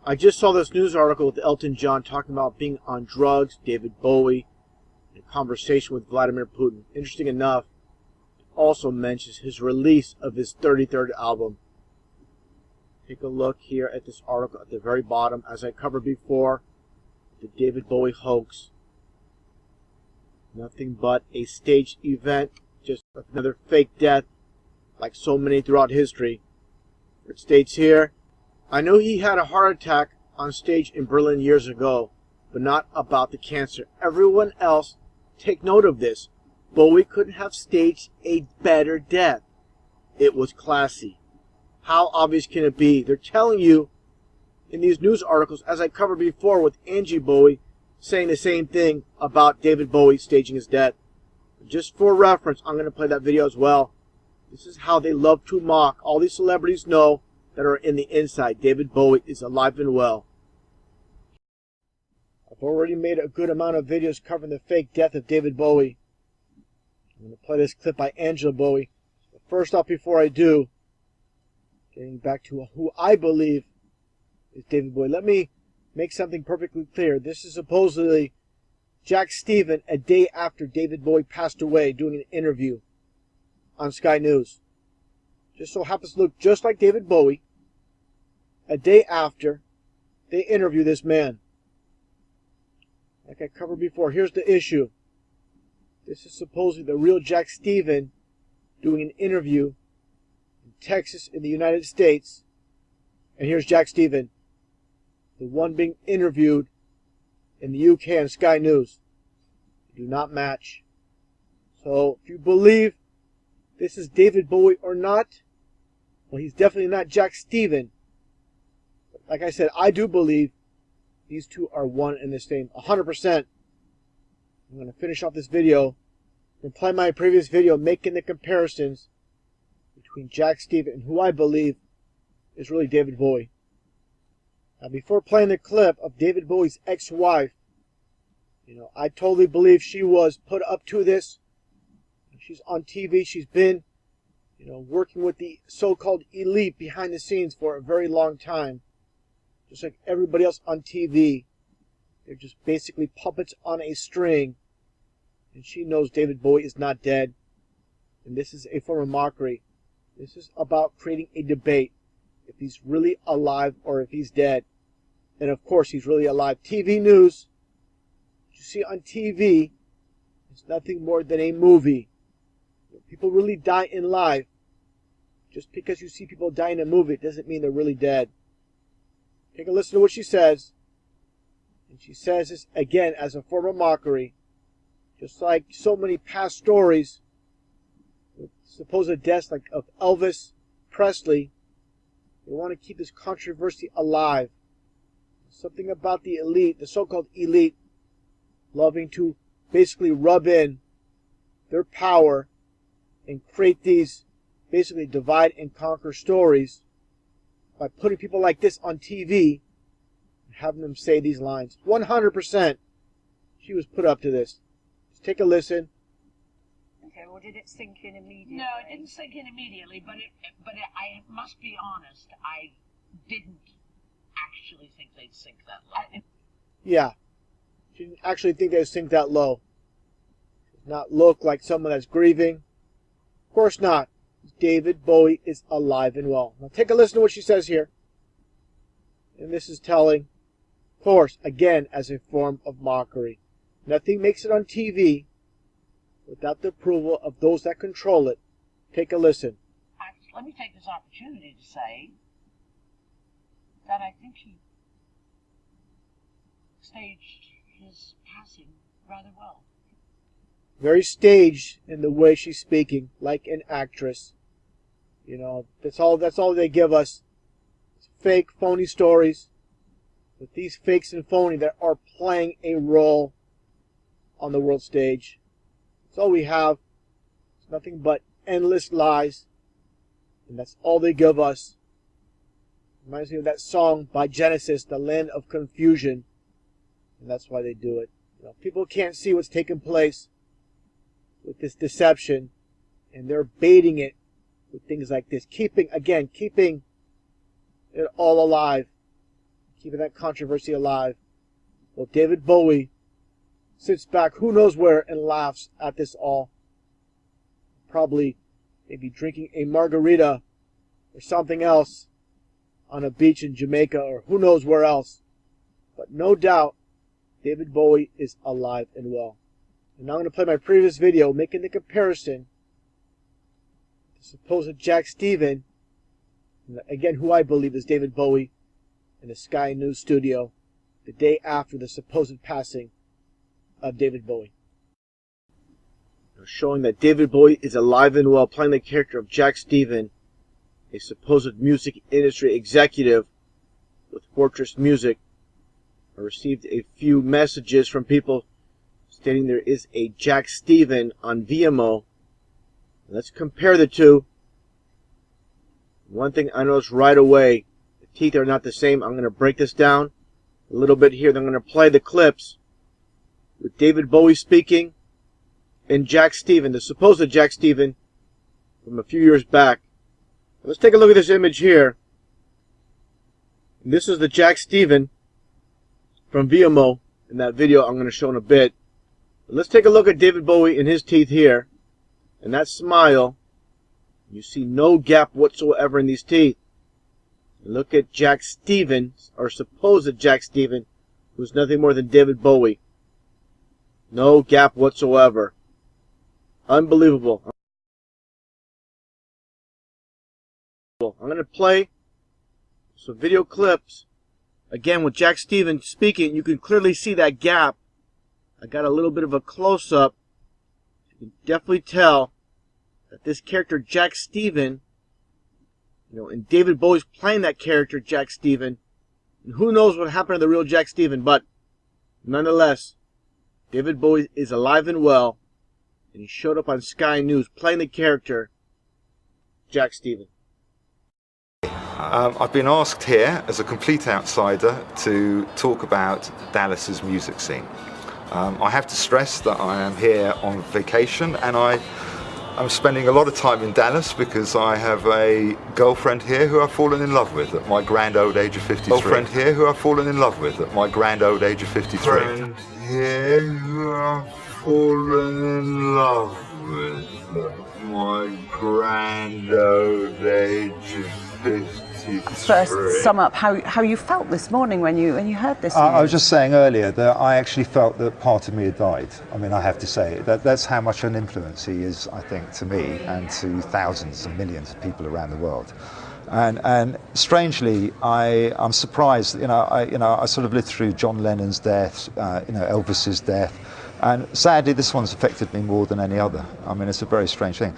I just saw this news article with Elton John talking about being on drugs, David Bowie, in a conversation with Vladimir Putin. Interesting enough, it also mentions his release of his 33rd album. Take a look here at this article at the very bottom. As I covered before, the David Bowie hoax. Nothing but a staged event, just another fake death, like so many throughout history. It states here, I know he had a heart attack on stage in Berlin years ago, but not about the cancer. Everyone else, take note of this. Bowie couldn't have staged a better death. It was classy. How obvious can it be? They're telling you in these news articles, as I covered before with Angie Bowie, saying the same thing about David Bowie staging his death. Just for reference, I'm going to play that video as well. This is how they love to mock. All these celebrities know that are in the inside. David Bowie is alive and well. I've already made a good amount of videos covering the fake death of David Bowie. I'm going to play this clip by Angela Bowie. But first off, before I do, getting back to who I believe is David Bowie, let me make something perfectly clear. This is supposedly Jack Stephen a day after David Bowie passed away doing an interview on Sky News. Just so happens to look just like David Bowie. A day after they interview this man. Like I covered before, here's the issue. This is supposedly the real Jack Stephen doing an interview in Texas in the United States. And here's Jack Stephen, the one being interviewed in the UK on Sky News. They do not match. So if you believe this is David Bowie or not, well, he's definitely not Jack Stephen. Like I said, I do believe these two are one and the same, 100%. I'm going to finish off this video and play my previous video making the comparisons between Jack Stephen and who I believe is really David Bowie. Now, before playing the clip of David Bowie's ex-wife, I totally believe she was put up to this. She's on TV. She's been, working with the so-called elite behind the scenes for a very long time. Just like everybody else on TV. They're just basically puppets on a string. And she knows David Bowie is not dead. And this is a form of mockery. This is about creating a debate. If he's really alive or if he's dead. And of course he's really alive. TV news, what you see on TV, is nothing more than a movie. People really die in life. Just because you see people die in a movie, it doesn't mean they're really dead. Take a listen to what she says. And she says this again as a form of mockery. Just like so many past stories with supposed deaths like of Elvis Presley. They want to keep this controversy alive. Something about the elite, the so-called elite, loving to basically rub in their power and create these basically divide and conquer stories by putting people like this on TV and having them say these lines. 100% she was put up to this. Just take a listen. Okay, well, did it sink in immediately? No, it didn't sink in immediately, but I must be honest, I didn't actually think they'd sink that low. Yeah. She didn't actually think they'd sink that low. Does not look like someone that's grieving. Of course not. David Bowie is alive and well. Now take a listen to what she says here. And this is telling, of course, again, as a form of mockery. Nothing makes it on TV without the approval of those that control it. Take a listen. Let me take this opportunity to say that I think he staged his passing rather well. Very staged in the way she's speaking, like an actress. That's all they give us. It's fake, phony stories with these fakes and phony that are playing a role on the world stage. That's all we have. It's nothing but endless lies. And that's all they give us. Reminds me of that song by Genesis, The Land of Confusion. And that's why they do it. People can't see what's taking place with this deception. And they're baiting it with things like this. Keeping it all alive. keeping that controversy alive. Well, David Bowie sits back who knows where and laughs at this all. Probably maybe drinking a margarita or something else on a beach in Jamaica or who knows where else. But no doubt, David Bowie is alive and well. And now I'm going to play my previous video making the comparison to supposed Jack Stephen, again who I believe is David Bowie, in the Sky News studio the day after the supposed passing of David Bowie. Showing that David Bowie is alive and well, playing the character of Jack Stephen, a supposed music industry executive with Fortress Music. I received a few messages from people stating there is a Jack Stephen on VMO. Let's compare the two. One thing I noticed right away, the teeth are not the same. I'm going to break this down a little bit here. Then I'm going to play the clips with David Bowie speaking and Jack Stephen, the supposed Jack Stephen from a few years back. Let's take a look at this image here. And this is the Jack Stephen from VMO in that video I'm going to show in a bit. But let's take a look at David Bowie and his teeth here. And that smile. You see no gap whatsoever in these teeth. And look at Jack Stephen, or supposed Jack Stephen, who's nothing more than David Bowie. No gap whatsoever. Unbelievable. I'm going to play some video clips. Again, with Jack Stephen speaking, you can clearly see that gap. I got a little bit of a close-up. You can definitely tell that this character, Jack Stephen, and David Bowie's playing that character, Jack Stephen. And who knows what happened to the real Jack Stephen, but nonetheless, David Bowie is alive and well, and he showed up on Sky News playing the character, Jack Stephen. I've been asked here, as a complete outsider, to talk about Dallas's music scene. I have to stress that I am here on vacation, and I'm spending a lot of time in Dallas because I have a girlfriend here who I've fallen in love with at my grand old age of 53. Girlfriend here who I've fallen in love with at my grand old age of 53. Friend here who I've fallen in love with at my grand old age of 53. First, sum up how you felt this morning when you heard this news. I was just saying earlier that I actually felt that part of me had died. I mean, I have to say that's how much an influence he is, I think, to me and to thousands and millions of people around the world. And strangely, I'm surprised. I sort of lived through John Lennon's death, Elvis's death. And sadly, this one's affected me more than any other. I mean, it's a very strange thing.